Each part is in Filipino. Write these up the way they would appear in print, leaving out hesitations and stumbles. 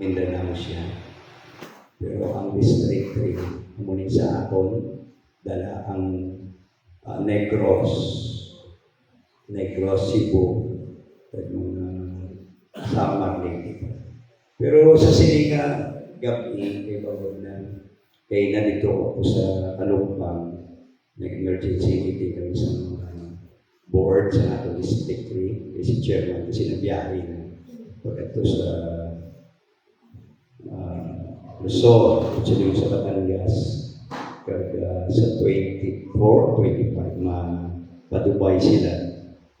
Mindanao siya. Pero ang District 3, muli sa aton, dala ang Negros, Cebu, at mga Samar Lake. Pero sa Silinga, gabi, kay Bawag na, kaya na dito ako sa Kalumpang, nag-emergency meeting kami sa mga board sa ato District 3, si Chairman, kasi nabiyahe na. Pagkato sa Luzon, actually sa Batangas, sa 24, 25, pa-Dubai sila.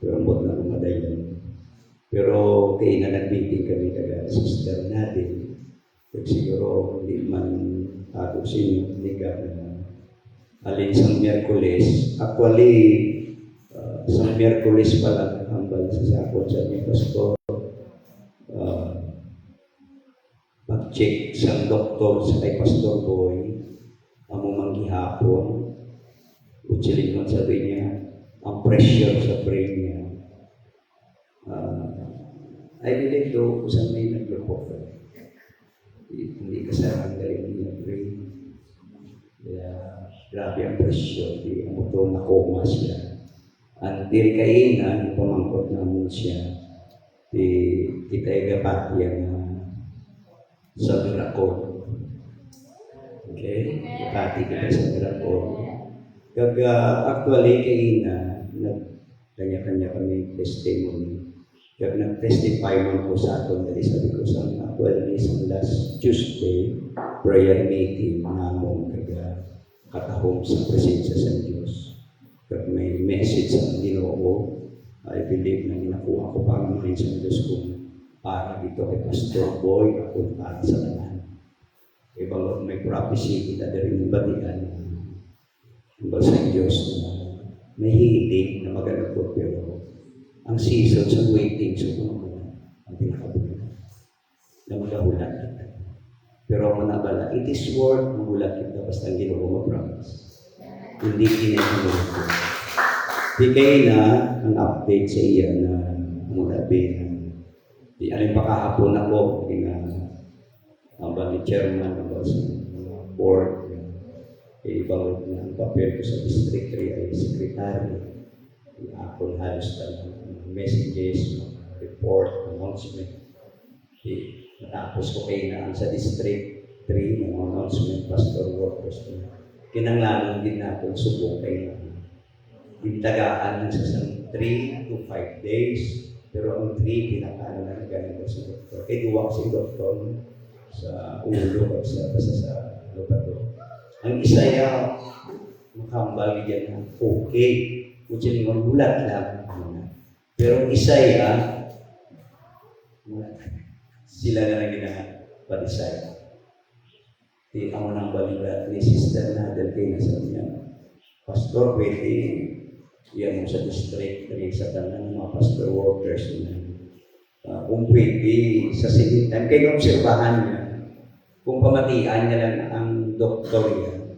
Pero ambot na kumadayon. Pero kaya na nag-meeting kami taga sister natin. Pero siguro hindi man ako sinunigan na alin sa Miyerkules. Actually, sa Miyerkules pa lang hambal sa sakot sa aming pastor. Mag-check sa doktor sa kay Pastor Boy, amo manggihapon, utsiling man sabi niya, ang pressure sa brain niya. I believe do kung may naglupok. Hindi kasarang galing niya brain. Kaya grabe ang pressure, di ang ito nakoma siya. Until kainan, pamangkot namin siya, kita igapati ang sa Miracol. Okay? Pati kita sa Miracol. Actually, kaya nag-kanya-kanya kami testimony. Kaya nag-testify man po sa atin dali sabi ko sa actually sa last Tuesday, prayer meeting namon kaya katahom sa presensya sa Diyos. Kaya may message sa Ginoo. I believe na ginakuha ko pa naman sa Diyos kung para dito kay Pastor Boy, ako para sa laman. Ibang may prophecy, kita rin yung batian. Ibang sa Diyos na may hiling na maganda po, pero ang season sa waiting, so ang pinakabulan na magahulat kita. Pero ang manabala, it is worth magulat kita basta ang Ginoo mag-promise. Hindi kinahanglan ko. Bigay na ang update sa iya na mulabi na di alin pa kahapon ako, ang ni chairman, ang board, ibang ang papel ko sa District 3 ay secretary. Ako halos talagang messages, report, announcement. Natapos ko kayo na sa District 3, ng announcement, pastor workers. Kinanglangan din natin subong kayo na pintagaan sa 3 to 5 days. Pero ang 3, pinakaano na nagano sa doktor. Duwak si doktor sa ulo at sa lupato. Ang isa ya, makambal yan na okay. Kung siya gulat lang. Pero ang isa ya, sila na lang ginapadisay. Ang nang baligat ni sister na dahil nasa niya. Pastor, pwede yan mo sa district, sa tanan ng mga pastor workers na kung pwede sa second time, kayo obserbahan niya. Kung pamatian niya lang ang doktor yan,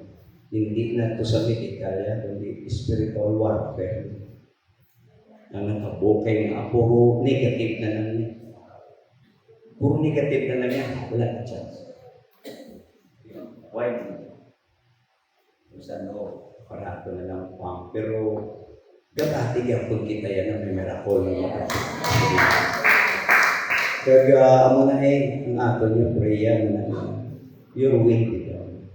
hindi na ito sa medical yan, kundi spiritual warfare. Ang nakabukay na puro negative na lang niya. Puro negative na lang yan, wala na chance. Why? Kung saan parato na lang pang, pero gabati yan kung kita yan na may miracle ng mga kaya amo na ang ato niya prayer na your will be done.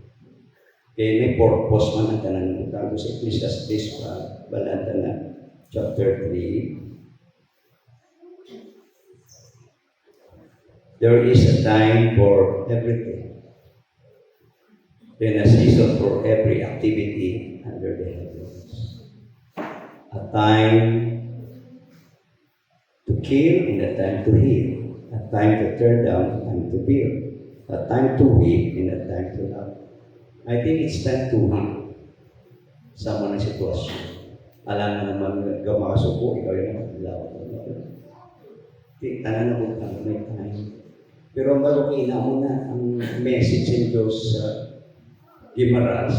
Kaya may purpose man ang tanan ng tago sa Ecclesiastes balanta na chapter 3. There is a time for everything. Then a season for every activity under the heavens. A time to kill and a time to heal. A time to tear down, a time to build. A time to weep and a time to love. I think it's time to weep sa mga sitwasyon. Alam na naman gamakasuko, ikaw yung nakatilaw. Tanan na kung ano may time. Pero ang bago kinaon na ang message ng Diyos sa Gimaras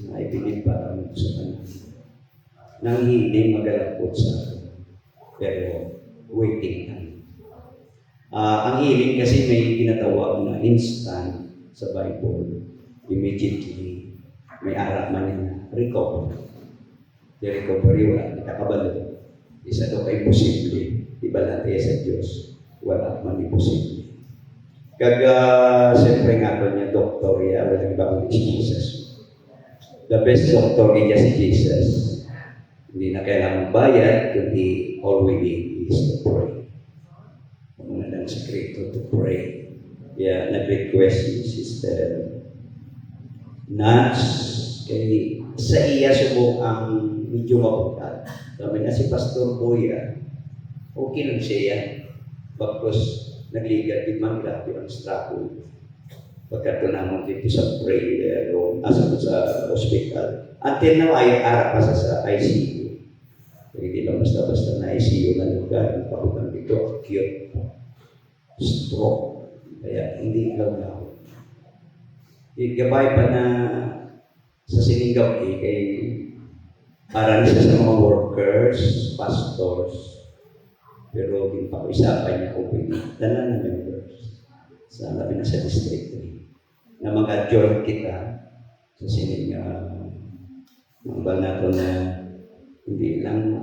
na ibigin para sa kanila. Nang hindi magalapot sa pero waiting time. Ang healing kasi may ginatawag instant sa Bible, immediately, may arak man na recover. Yung recovery, wala, nakakabalo. Isa daw kay posible, iba natin sa Diyos, wala man imposible. Siyempre nga ko niya, doktor, walang iba kundi si Jesus. The best doctor niya si Jesus. Hindi na kailangan bayad, kundi all we need is to pray. Muna lang sekreto to pray. Kaya nag-request ni Sister Nats, kay sa iya subong ang medyo mabukat. Sabi na si Pastor Boya, okay lang siya. Tapos nagligat din man, grabe ang struggle. Pagkat naman dito sa prayer room, sa hospital. Until now, ay arap pa sa ICU. Hindi lang basta-basta na ICU na lugar. Pakutang dito, acute stroke. Kaya hindi ikaw na ako. Gabay pa na sa Silingaw kay para siya sa mga workers, pastors, pero din pa isapan niya kung pinagdala na members sa labi na sa district na mag-adjourn kita sa Silingaw. Ang banato na hindi lang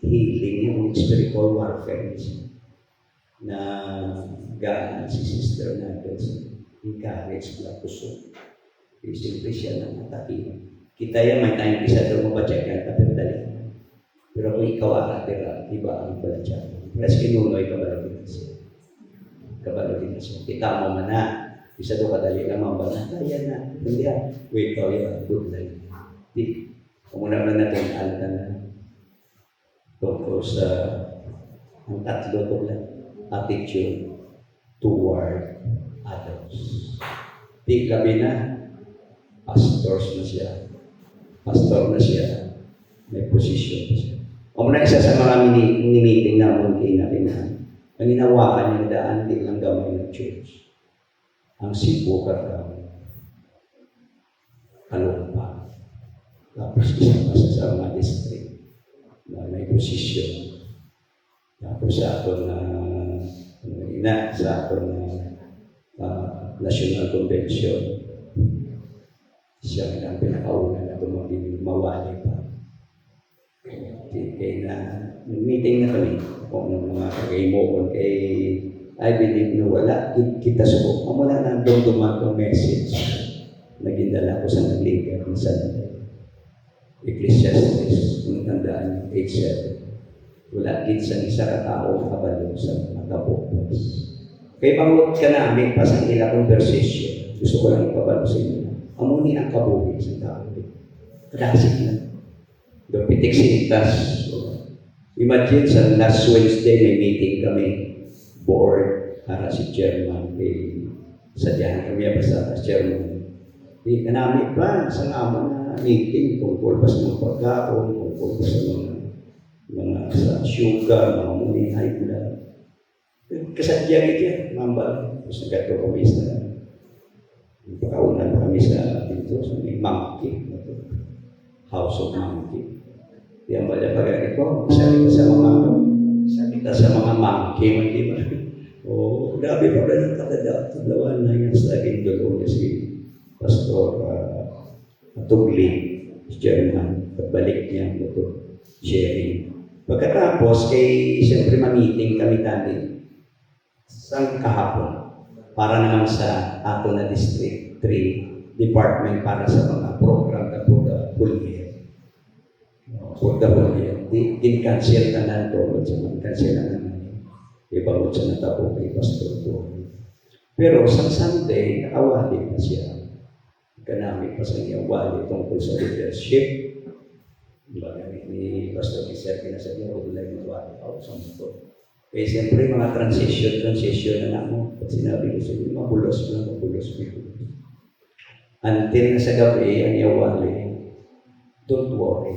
healing yung spiritual warfare na gaan si sister natin sa encourage na puso. Simple siya ng matakin. Kita yan, may tayong isa doon mabadyagan ka, pero dali. Pero kung ikaw akatira, iba ang badyagan. Mas kinunoy kabalagin na siya. Kabalagin na siya. Kita mo man na, isa doon kadali lang mabana. Kaya na, hindi ha. Wait, ikaw yan, good life. Kung muna na natin, alta na. Tungkol sa ang tatlo to lang, attitude toward others. Di kami na, pastors na siya. Pastor na siya. May position na siya. O muna isa sa mga mini-meeting namin kinapinahan. Ang hinawakan niya daan, di lang gamay ng church. Ang Cebu Cagayan. Kalumpa. Tapos isa pa sa mga district na may posisyon. Tapos sa ato na sa ato na National Convention, siya ang pinakauna na tumaging mawali pa. Kaya na meeting na kami kung mga kagaymoon kay I believe na wala kita subok. Wala na doon dumatong message na ginala ko sa nagliga kung saan Ecclesiastes, kung tandaan yung 8:7. Wala din sa isa katao kabalo sa nakapupos. Kaya pangut ka namin pa sa ila conversation. Gusto ko lang ipabalo sa inyo. Amuni ang kabuhi sa tao. Klasik na. Doon pitik sintas. Imagine sa last Wednesday may meeting kami. Board, para si chairman. Sadyahan kami sa chairman. Kanamit ba sa naman na meeting tungkol pa sa mga pagkaon, tungkol pa sa mga sa sugar, mga muni, high blood. Kasadyang ito, mambal. Tapos nagkato kami sa pagkaunan kami sa dito, sa may monkey. House of Monkey. Yan ba na pagkakit ko? Isa kita sa mga monkey, hindi ba? O, grabe pa ba ng katadaw. Tulawan na yan sa akin doon niya si Pastor Tugli, German, pagbalik niya ito, sharing. Pagkatapos, siyempre ma-meeting kami tadi sa kahapon para naman sa ato na District 3 Department para sa mga program na for the whole year. For the whole year. Din-cancel ka na ito, sa mga cancel na naman. Ibang sa natapos kay Pastor Tugli. Pero sa Sunday, nakawali pa siya. Kanami pa sa niya wali tungkol sa leadership. Ni Pastor Kisser, kinasabi ako doon lang wali ako sa mundo. Kaya siyempre mga transition na mo. Pag sinabi ko sa inyo, mabulos mo. Until na sa gabi, ang iawali, don't worry.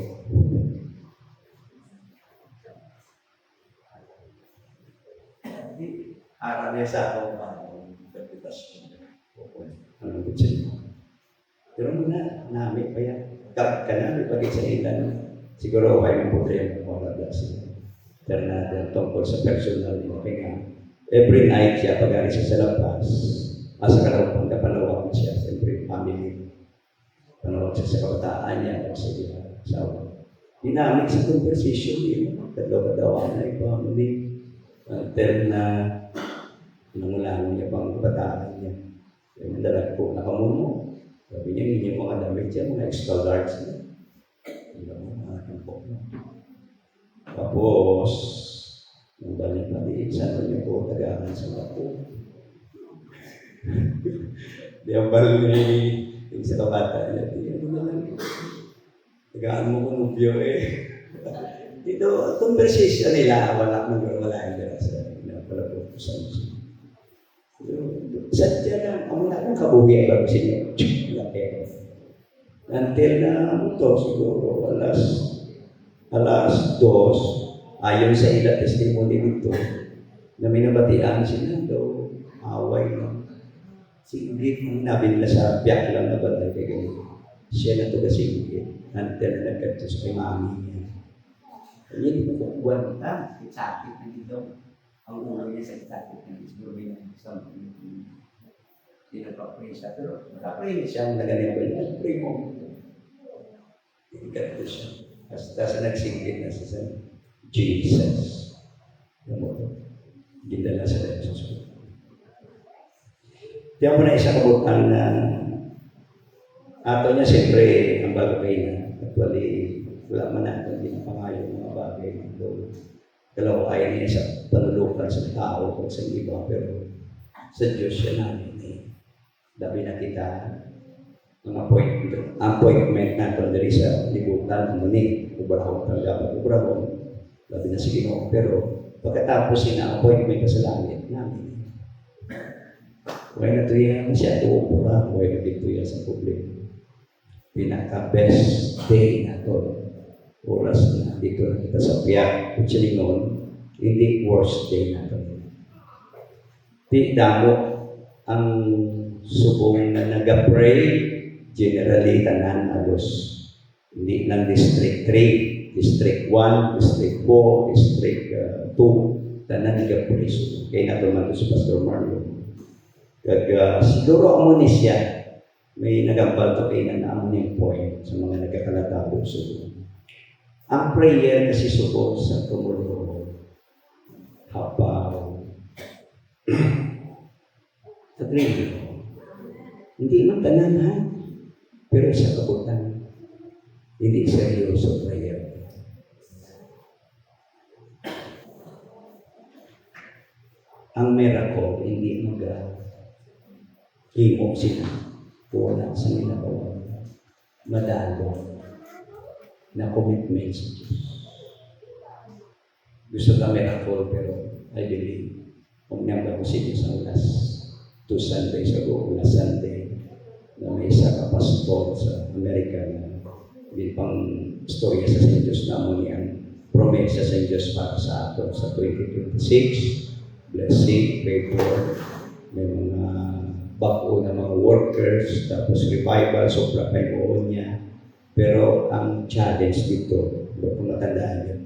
Harap niya sa akong reputasyon. Anong gusto? Pero muna, namin pa yan. Kanami pag sa ilan, siguro ay may problema mo na sila. Ternada tungkol sa personal mo. Kaya every night siya pag-aari siya sa labas, Asa ka daw panawag mo siya, siyempre family. Panawag siya sa kabataan niya, o sa asawa. Dinamik sa conversation, kadlaw-kadlaw na family. Until na nangulangan niya pang kabataan niya. Yung dalag ko, nakamuno. Sabi niya, hindi yung mga damit siya, mga extra large niya. Tapos, nung balik na di, sabi niya po, tagaan sa ako. Di ang balik yung sa kabata niya, di ano naman. Tagaan mo kung nubyo eh. Dito, conversation nila, wala yung dala sa pinapalapusan siya. Sadya lang, ang wala kang kabuhi bago sinyo. Until na ito, siguro, alas 2, ayon sa ila testimony dito, na minabatian sila daw, away no. Singgit, ang nabi nila sa biyak lang na balay kay ganito. Siya na ito kasinggit, until na nagkatso sa kay mami niya. Kanya dito ko, buwan na, sakit na dito. Ang ulo niya sa sakit na siguro may nag-isang hindi nagpa-pray siya, pero nagpa-pray siya, nagaling ko niya, pray mo. Ikat ko siya. Basta sa nagsinggit na sa Jesus. Gindala sa Jesus. Diyan mo na isa kabutang na ato niya siyempre ang bagay na actually wala man natin din pangayon mga bagay doon. Dalawa kaya niya sa panulukan sa tao o sa iba pero sa Diyos siya namin eh. Dabi na kita ang appointment natin dari sa libutan muni ubrahon kang dapat ubrahon labi na sige mo pero pagkatapos sina appointment sa langit namin why na ito yan siya ito upura why na dito yan sa publiko pinaka best day na ito oras na dito na kita sa piyak kung silingon hindi worst day na ito di damo ang subong na nag-pray generally tanan alos hindi lang District 3, District 1, District 4, District 2 tanan nag-preso kaya natuman ko si Pastor Marlon siguro amo ni siya may nagambal to kay na amo ni point sa mga nagkakalatabo so ang prayer kasi suko sa tumulo hapaw sa training hindi man tanan ha pero sa kabutan, hindi seryoso prayer. Ang miracle, hindi mag-himok sila. Wala sa ginagawa. Madalo na commitment sa Diyos. Gusto ka miracle, pero I believe, kung niyang ko si Diyos ang last 2 Sundays ago, last Sunday, na may isa ka pastor sa Amerika na hindi pang istorya sa St. Diyos na mo niyang promesa sa Diyos para sa ato sa 2026 blessing, favor may mga bako na mga workers tapos revival, sopra kayo niya pero ang challenge dito kung natandaan nyo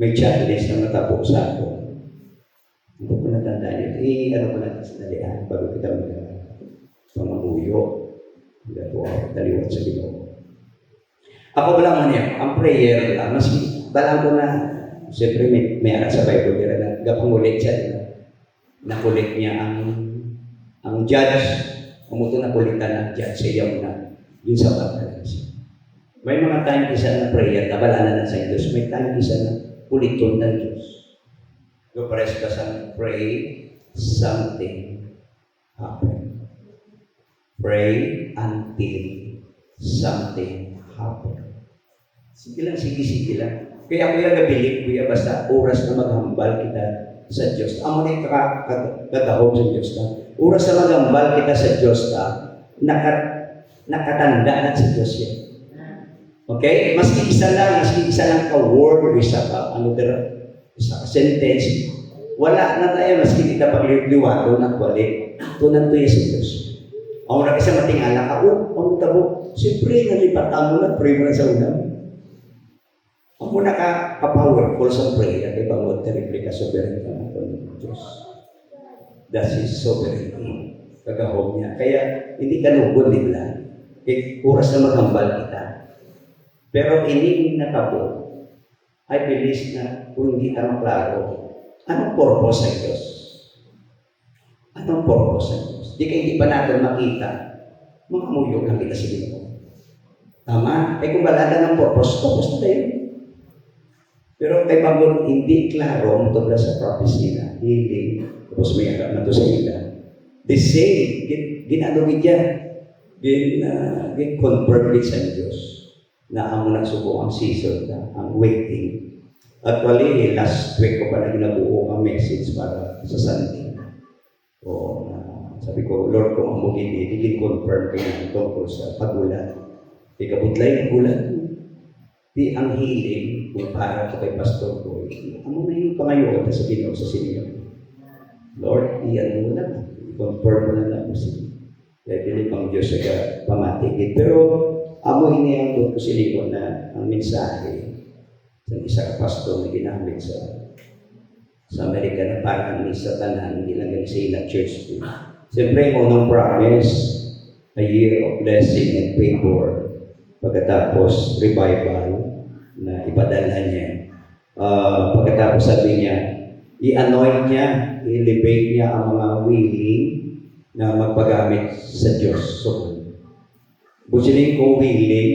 may challenge na natapok sa ato kung natandaan nyo ano ko natin sa nalihan bago kita pamamuyo dito ako taliwat sa Ginoo. Ako wala man yan. Ang prayer lang. Mas balang ko na, siyempre may ara sa Bible nila na gapangulit siya. Nakulit niya ang judge. Umuto na kulitan ng judge sa iyo na yun sa bata siya. May mga time isa na prayer, kabalanan na sa Diyos. May time isa na kuliton ng Diyos. So, pares ka sa pray, something happen. Pray until something happen. Sige lang. Kaya kuya gabilik, kuya basta oras na maghambal kita sa Diyos. Amo na yung kakagahom sa Diyos na. Oras na maghambal kita sa Diyos na, nakatanda na sa Diyos yan. Okay? Maski isa lang ka-word, isa ka sentence, wala na tayo, maski kita pagliwado na kwalik. Tunan to yung sa Diyos. Ang una kasi matingala ka, ang tabo, siyempre, nalipatan mo na, pray mo na sa unang. Ang una ka-powerful sa prayer, at ibang wag ka replika sovereign ka ng Diyos. That is sovereign. kagahom niya. Kaya hindi ka lugod, di ba? Oras na maghambal kita. Pero ini natabo, I believe na kung hindi ka maklaro, anong purpose ng Diyos? Anong purpose ng Diyos? Hindi pa natin makita, mga muyog lang kita sa Ginoo. Tama? Kung wala na ng purpose na tayo. Pero kay Pablo, hindi klaro tungkol sa prophecy na healing, tapos may harap na ito sa ila. The same, ginanong niya, confirm it sa Diyos na ang nagsubok ang season na, ang waiting. Actually, last week ko pa na ginabuo ang message para sa Sunday. O, sabi ko, Lord, kung ang mugin hindi confirm kayo tungkol sa pagulat. Ikabudlay ang gulat. Di ang healing, kung para ko kay Pastor Boy, ano na yung pangayon na sabihin ko sa sinyo? Lord, iyan mo lang. I-confirm mo na lang siya. Kaya pilit ang Diyos sa pamatigid. Pero, amo iniyang ko sinyo na ang mensahe ng isang pastor na ginamit sa Amerika na parang ni Satanan, hindi lang ganun sa ilang church. Siyempre, mo ng promise, a year of blessing and favor. Pagkatapos, revival na ipadala niya. Pagkatapos sabi niya, i-anoint niya, i-elevate niya ang mga willing na magpagamit sa Diyos. So, busiling ko willing,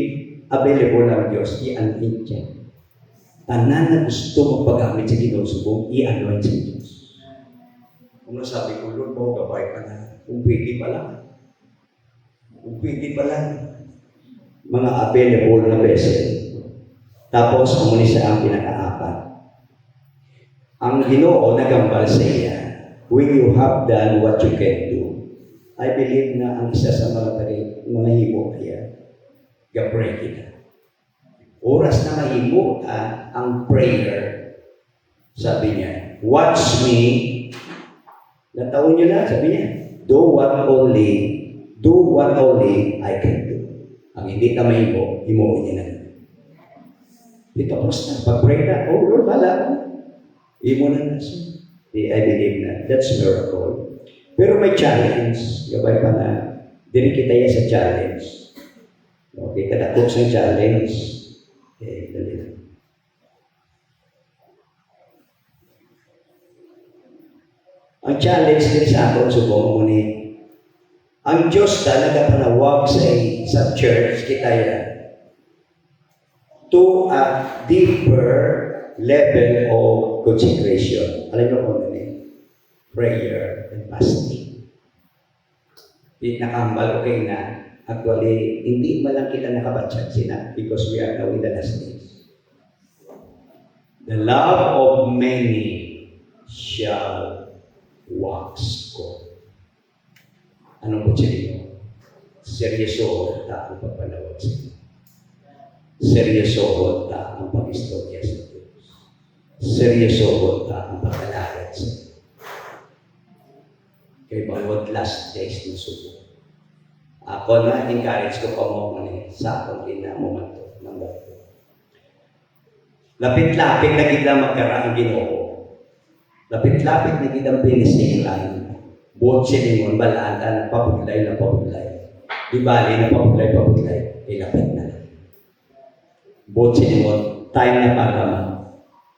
available ang Diyos, i-anoint niya. Tanan na gusto magpagamit sa Ginoo, subong, i-anoint sa Diyos. Kung nasabi ko, Lord, mo, gabay ka na. Kung pwede pa lang. Kung pwede pa lang. Mga available na vessel. Tapos, muli siya ang pinaka-apat. Ang Ginoo nagambal sa iya, when you have done what you can do, I believe na ang isa sa mga himo kaya, gabray kita. Oras na mahimo ang prayer, sabi niya, watch me, nataon niyo na, sabi niya, do what only I can do. Ang hindi ka mahimo, himuon niya na. Dito ko na, pag-pray na, oh Lord, bala ko. Imo na siya. I believe na, that's miracle. Pero may challenge, gabay pa na, dili kita yan sa challenge. Okay, kadakot sa challenge. Okay, dali lang. Ang challenge din sa akin, subong mo ni, ang Diyos talaga panawag sa church, kita yan, to a deeper level of consecration. Alam mo kung ano yun? Prayer and fasting. Nakambal okay na. Actually, hindi man lang kita nakabatsag sila because we are now in the last days. The love of many shall wax cold. Anong po siya? Seryoso ta ang pagpanawag sa inyo. Seryoso ta ang pag-istorya sa Diyos. Seryoso ta ang pagkalagad sa inyo. Kaya bawat last days ng subo. Ako na, encourage ko pa mo sa akong ginamumento ng bato. Lapit-lapit na kita magkaraan Ginoo. Lapit-lapit na kita finishing line. Buot siningon, balaan ka na pabudlay. Di bali na pabudlay. Ilapit na. Buot siningon, time na para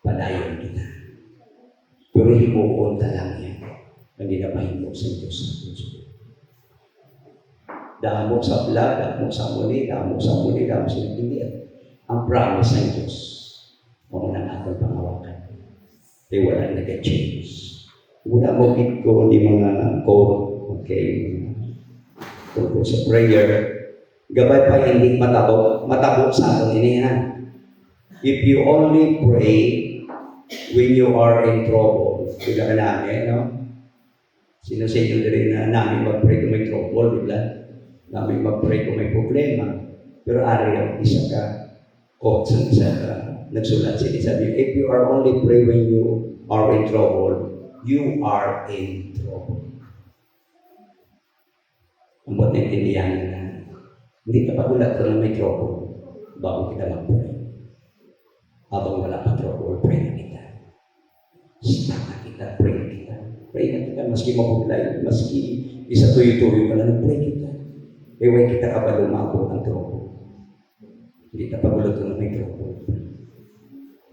padayon kita. Pero himuon ta lang yan. Ang ginapahimo sa Diyos. Damo sa vlog, damo sa muli, damo sa nagtindihan. Ang promise ng Diyos, mga nangatong pangawakan. Kaya wala nag-change. Una mo ko di mga code, okay, tungkol sa prayer, gabay pa hindi matabo sa atin ini ha. If you only pray when you are in trouble, kaya ka namin, no? Sino sa inyo rin na namin mag-pray kung may trouble, di ba? Namin mag-pray kung may problema. Pero ari ang isa ka, quote sa isa ka, nagsulat sila, sabi, if you are only pray when you are in trouble, you are in trouble. Ang buat naintindihan na hindi ka pagulat ka na may trouble bago kita mag-pray. Habang wala pa trouble, pray na kita. Stop na kita, pray na kita. Pray na kita, maski mabuglay, maski isa tuyo-tuyo ka na, nag-pray kita. Ewan kita ka ba lumabo ng tropo? Hindi ka pagulat na may tropo.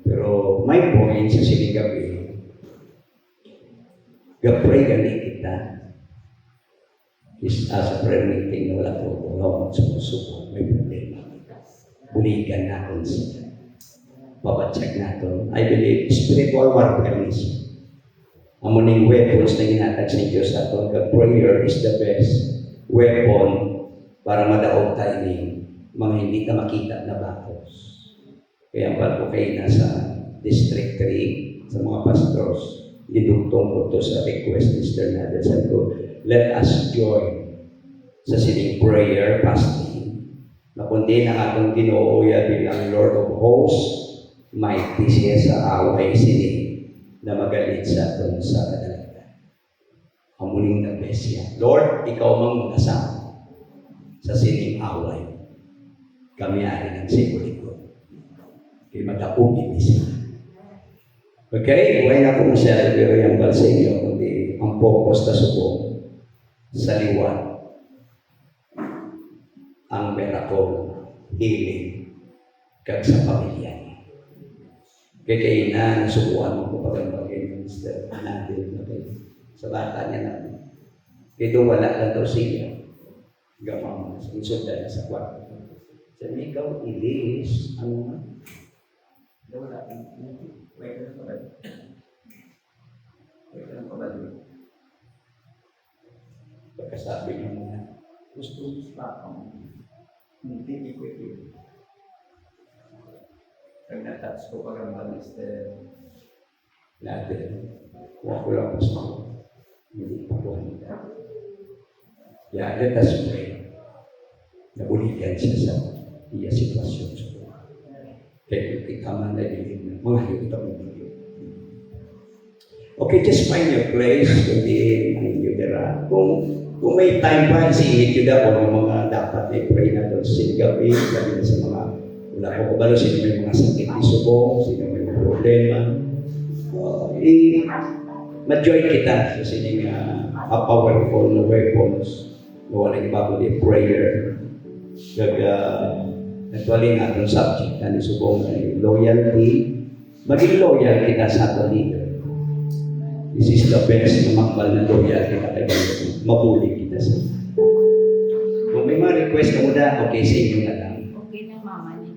Pero my point sa siling gabi, gapray gani kita is as a prayer meeting na wala tropo, wala magsusuko, may problema. Buligan natin siya. Papacheck natin. I believe spiritual warfare is amuning weapons na ginatag sa Diyos aton. The prayer is the best weapon para madaog tayo ng mga hindi ka makita na batos. Kaya bago kayo nasa District 3 sa mga pastors, idugtong ko to sa request ni Sister Nadia. Sabi ko, let us join sa sining prayer fasting na kundi ng atong Ginoo bilang Lord of Hosts, mighty siya sa away sini na magalit sa aton sa kadalagan. Amuning na besya. Lord, ikaw mang mag-asama sa sining away. Kami ari ng siguliko. Kaya mag-apugin siya. Okay? Huwag na kung siya pero yung bal sa inyo, kundi ang focus na subong sa liwan. Ang miracle, healing, kag sa pamilya. Kaya na nasubuan mo ko pag-bagay ng Mr. Nadia sa bata niya na. Kaya wala lang daw siya. Gamang insulta niya sa kwarto. Sabi, ikaw, ilis. Ano nga? Wala lang. Wait lang pa ba? Wait lang pa ba? Pagkasabi niya muna, gusto pa akong hindi ikwit. Pag natouch ko pag ang Mr. Nadia, huwag ko lang gusto. Hindi pa po handa. Yeah, let us pray. Nabuligan siya sa iya sitwasyon sa buhay. Kaya kita man na din mga hito ng video. Okay, just find your place. Kundi ang inyo dira. Kung may time pa, isingit yun ako ng mga dapat na i-pray na doon sa gabi, sabi na sa mga wala ko kabalo, sino may mga sakit ni subong, sino may mga problema. Ma-join kita sa sining powerful na weapons na walang bago di prayer. Actually nga itong subject na ni subong ay loyalty. Maging loyal kita sa ating leader. This is the best na makbal na loyal kita kay Bangladesh. Mapuli kita sa kung may mga request ka muna, okay sa inyo na lang. Okay na mama niya.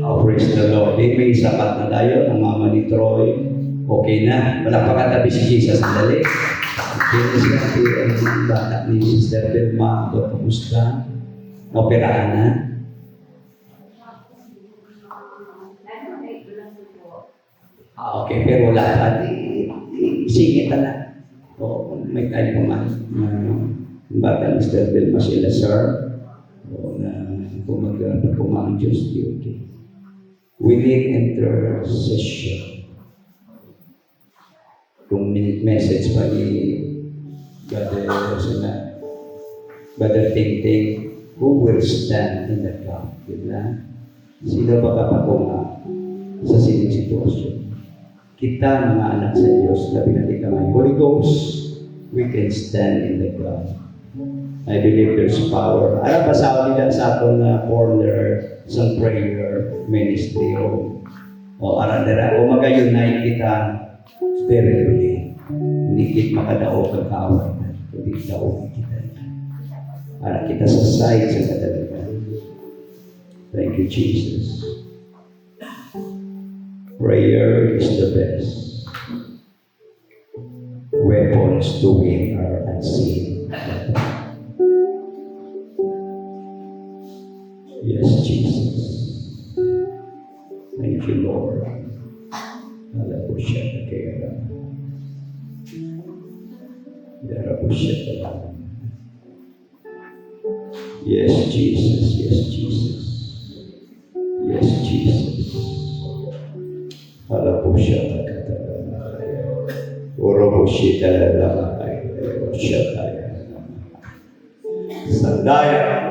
Oh, praise the Lord. May sapat na tayo ang mama ni Troy. Okay na. Wala pa katabi si Jesus na dali. Kinis ka ang bata ni Sister Belma. Kamusta? Operahan na. Okay. Pero wala pa. Singit na. O, may tayo pa man. Bata ni Sister Belma sila, sir. O, na pumang Diyos. Okay. We need intercession. Kung message pa ni Brother Ting, who will stand in the gap? Diba? Sino ba kapatunga sa sining sitwasyon? Kita, mga anak sa Diyos, labi natin kamay. Holy Ghost, we can stand in the gap. I believe there's power. Alam ba sa nila sa aton na corner sa prayer ministry o aran-dara o mag-unite kita spiritually. Hindi kita makadaog ang kaway na. Hindi daog kita. Para kita sa side sa kadaligan. Thank you, Jesus. Prayer is the best. Weapons to win are unseen. Yes, Jesus. Thank you, Lord. Yes, Jesus. Yes, Jesus. Yes, Jesus. Sandaya.